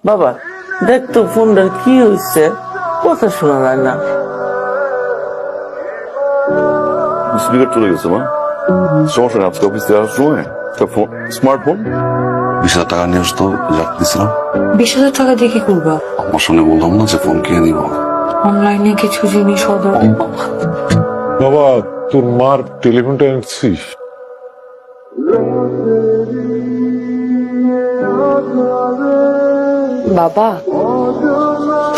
বাবা দেখ তো ফোনটার কি হয়েছে, কথা শোনা যায় না। স্পিকার চলে গেছে মা, সমস্যা নেই। আজকে অফিস থেকে আসার সময় একটা স্মার্টফোন 20,000 টাকা নিয়ে আসতো, রাখতেছিলাম। 20,000 টাকা দিয়ে কি করবা? আমার সঙ্গে বললাম না যে ফোন কিনে দিব। অনলাইনে কিছু জিনিস অর্ডার। বাবা তোর মার টেলিফোনটা এনেছিস? বাবা,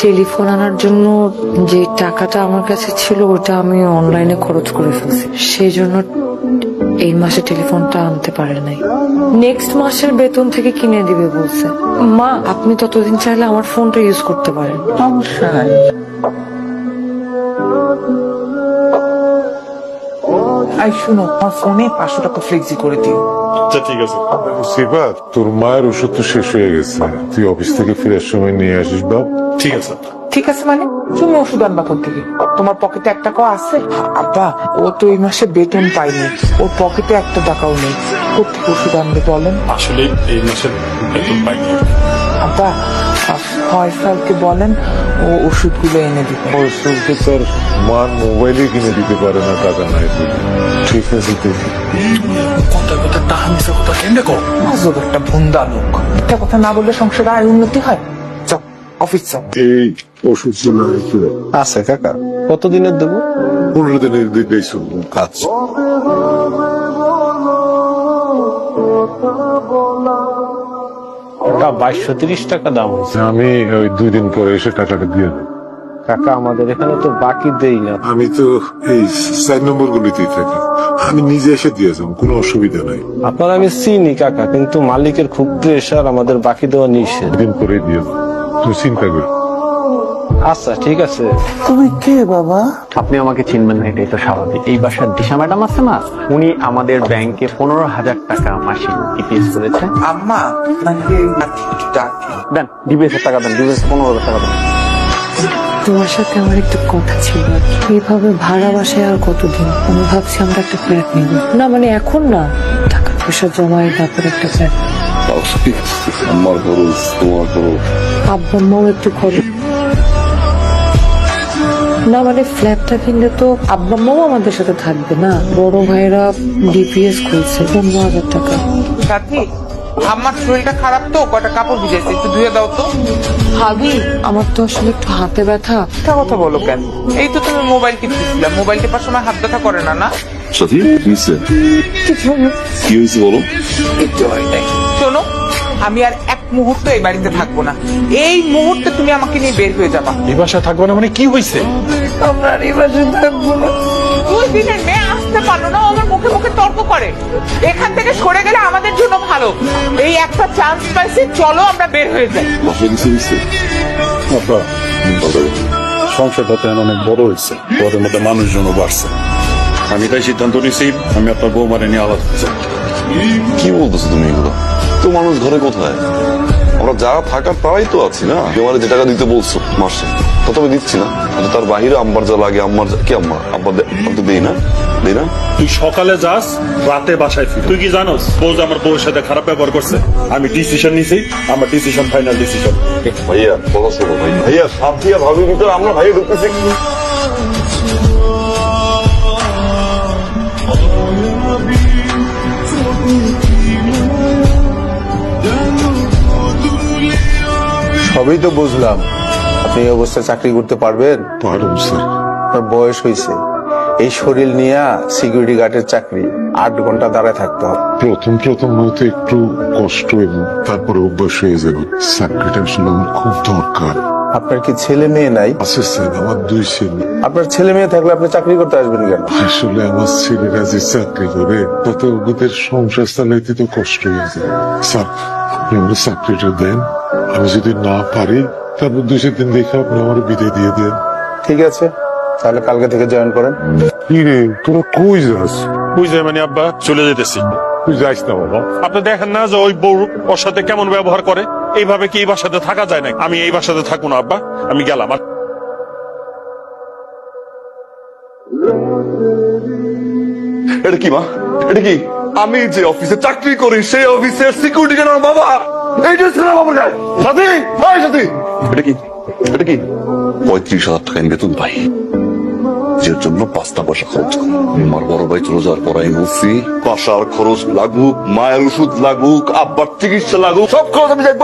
টেলিফোন আনার জন্য যে টাকাটা আমার কাছে ছিল ওটা আমি অনলাইনে খরচ করে ফেলছি, সেই জন্য এই মাসে টেলিফোনটা আনতে পারে নাই। নেক্সট মাসের বেতন থেকে কিনে দিবে বলছে। মা, আপনি ততদিন চাইলে আমার ফোনটা ইউজ করতে পারেন। সমস্যা নাই। আই শুনো, আমার ফোনে 500 টাকা ফ্লেক্সি করে দিও। আচ্ছা ঠিক আছে। সেবা, তোর মায়ের ওষুধ তো শেষ হয়ে গেছে, তুই অফিস থেকে ফেরার সময় নিয়ে আসিস বাপ। ঠিক আছে। ঠিক আছে মানে তুমি ওষুধ আনবা কোথা থেকে? তোমার পকেটে 1 টাকাও আছে? আব্বা, ও তো এই মাসে বেতন পায়নি, ওর পকেটে 1 টাকাও নেই, কোথেকে ওষুধ আনবে বলেন? আসলে এই মাসের বেতন পাইনি। আব্বা, ফয়সালকে বলেন ও ওষুধগুলো এনে দিতে। ফয়সলকে তোর মার মোবাইলে কিনে দিতে পারে না, টাকা নাই বলে। ঠিক আছে দেখি। কথা কথা টাকা মিশা কথা কেন কো? আজব একটা ভুন্দা লোক, একটা কথা না বললে সংসারে আয় উন্নতি হয়। যাও অফিস যাও। এই ওষুধ ছিল একটু আছে কাকা, কতদিনের দেবো? 15 দিনের দিকেই শুনবো কাজ। কাকা 2230 টাকা দাম হয়েছে। আমি ওই 2 দিন পরে এসে টাকাটা দিয়ে দেবো। কাকা আমাদের এখানে তো বাকি দেই না। আমি তো এই 4 নম্বর গুলিতেই থাকি, আমি নিজে এসে দিয়ে যাবো, কোনো অসুবিধা নাই। আপনার আমি চিনি কাকা, কিন্তু মালিকের খুব প্রেশার, আমাদের বাকি দেওয়া নিষেধ। দিন করে দিয়ে দেবো, তুমি চিন্তা করো। আচ্ছা ঠিক আছে। তুমি কে বাবা? আপনি আমাকে চিনবেন না, এটাই তো স্বাভাবিক। এই বাসার দিশা ম্যাডাম আছে না, উনি আমাদের ব্যাংকে 15,000 টাকা মাসিক ইপিএস করেছে। আম্মা নাকি ডাকে? দেন ডিবিএস এর টাকা দেন, ডিবিএস 15,000 টাকা দেন। তোমার সাথে আমার একটা কথা ছিল আর কি। এইভাবে ভাড়া বাসায় আর কতদিন? আমি ভাবছি আমরা একটা ফ্ল্যাট নিব। না মানে এখন না, টাকা পয়সা জমায় তারপর একটা ফ্ল্যাট। আমার খরচ, তোমার খরচ। আব্বা আম্মাও একটু খরচ। না মানে ফ্ল্যাটটা কিনলে তো আব্বা আম্মাও আমাদের সাথে থাকবে না। বড় ভাইরা ডিপিএস খুলছে 15,000 টাকা। সাথী, আমার শরীরটা খারাপ তো, কয়টা কাপড় ভিজেছে, একটু ধুয়ে দাও তো। ভাবি, আমার তো আসলে একটু হাতে ব্যথা। মিথ্যা কথা বলো কেন? এই তো তুমি মোবাইল টিপতেছিলা, মোবাইল টিপার সময় হাত ব্যথা করে না? না সাথী কি হয়েছে? কি হয়েছে বলো? কিচ্ছু হয় নাই। শোনো, আমি আর 1 মুহূর্ত এই বাড়িতে থাকবো না। এই মুহূর্তে তুমি আমাকে নিয়ে বের হয়ে যাবা। এই বাসায় থাকবো না মানে কি হয়েছে? আমরা আর এই বাসায় থাকবো না। 2 দিনের মেয়ে আসতে পারলো না, ও আমার মুখে মুখে তর্ক করে। এখান থেকে সরে গেলে আমাদের জন্য ভালো। এই একটা চান্স পাইছি, চলো আমরা বের হয়ে যাই। বাসায় কিছু হয়েছে? আব্বা, সংসারটা তো এখন অনেক বড় হয়েছে, ওদের মধ্যে মানুষজনও বাড়ছে। আমি তাই সিদ্ধান্ত নিয়েছি আমি আপনার বৌমারে নিয়ে আলাদা হতে চাই। কি বলতেছো তুমি এগুলো? তো মানুষ ঘরে কোথায়? আমরা যা থাকার তারাই তো আছি না। তোমার যে টাকা দিতে বলছো মাসে, তা তো আমি দিচ্ছি না। কিন্তু তার বাহিরে আম্মার যা লাগে, আম্মার কি আম্মা আব্বা তো দেই না, দেই না। তুই সকালে যাস, রাতে বাসায় ফির। তুই কি জানোস বউ যে আমার বউয়ের সাথে খারাপ ব্যবহার করছে? আমি ডিসিশন নিছি, আমার ডিসিশন ফাইনাল ডিসিশন। ভাইয়া কথা শোনো ভাই, ভাইয়া সাথী আর ভাবির ভিতরে আমরা ভাইয়া ঢুকতেছি। সবই তো বুঝলাম, আপনি এই অবস্থায় চাকরি করতে পারবেন? পারুম স্যার। আপনার বয়স হয়েছে, এই শরীর নিয়ে সিকিউরিটি গার্ডের চাকরি 8 ঘন্টা দাঁড়ায় থাকতে হবে। প্রথম হয়তো একটু কষ্ট, এবং তারপরে অভ্যাস হয়ে যাবে। চাকরিটা আসলে আমার খুব দরকার। আপনার কি ছেলে মেয়ে নাই? আছে স্যার, আমার 2 ছেলে। আপনার ছেলে মেয়ে থাকলে আপনি চাকরি করতে আসবেন কেন? আসলে আমার ছেলেরা যে চাকরি করে তাতে ওদের সংসার চালাইতে তো কষ্ট হয়ে যায়। স্যার আপনি আমার চাকরিটা দেন, আমি যদি না পারি তারপর 2 দিন দেখে আপনি আমার বিদায় দিয়ে দেন। ঠিক আছে, তাহলে কালকে থেকে জয়েন করেন। কি রে, তোরা কই যাস? বুঝলে মানে আব্বা, চলে যেতেছি। তুই যাইস না বাবা। আপনি দেখেন না যে ওই বউ ওর সাথে কেমন ব্যবহার করে? এইভাবে কি এই বাসাতে থাকা যায় না? আমি এই বাসাতে থাকবো না আব্বা, আমি গেলাম। এটা কি মা? এটা কি? আমি যে অফিসে চাকরি করি সেই অফিসের সিকিউরিটি গার্ড আমার বাবা। এই ড্রেস কেন বাবার গায়ে? সাথী, ভাই সাথী, এটা কি? এটা কি? 35,000 টাকা আমি বেতন পাই, যে জন্য 5টা পয়সা খরচ করি। আমার বড় ভাই চলে যাওয়ার পর আমি বলছি বাসার খরচ লাগুক, মায়ের ওষুধ লাগুক, আব্বার চিকিৎসা লাগুক, সব খরচ আমি দেখবো।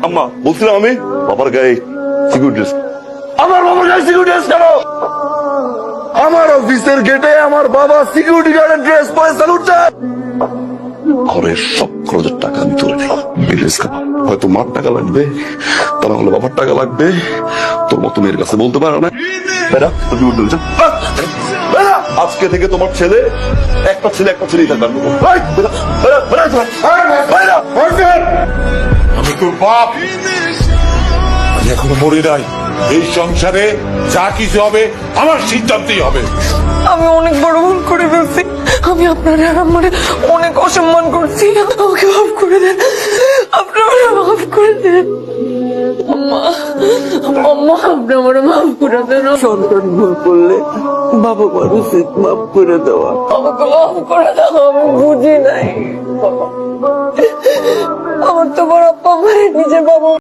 আম্মা বলছিলাম আমি বাবার গায়ে সিকিউরিটি ড্রেস। আমার বাবার গায়ে সিকিউরিটি ড্রেস কেন? আমার অফিসের গেটে আমার বাবা সিকিউরিটি গার্ডের ড্রেস পরে স্যালুট দেয়। ঘরের সব খরচের টাকা আমি তুলে নেই। এই ড্রেস খাবো, হয়তো মার টাকা লাগবে, তা না হলে বাবার টাকা লাগবে। তোর মতো মেয়ের কাছে বলতে পারো না। বেড়া, তুই উঠে যা। বেড়া, আজকে থেকে তোমার ছেলে একটা ছেলেই থাকবে। এই, বেড়া, বেড়া, বেড়া, বেড়া, বেড়া। আমি তোর বাপ, আমি এখনো মরি নাই। এই সংসারে যা কিছু হবে আমার সিদ্ধান্তই হবে। আমি অনেক বড় ভুল করে ফেলছি। আমি আপনার আর আমার অনেক অসম্মান করছি। আমাকে মাফ করে দেন, আপনারা মাফ করে দেন। আম্মা, আম্মা, আপনি আমার মাফ করে দেন। সন্তান ভুল করলে বাবা মার উচিত মাফ করে দেওয়া। আমাকে মাফ করে দাও, আমি বুঝি নাই। আমার তো বড় আপ্পা আমার নিজের বাবা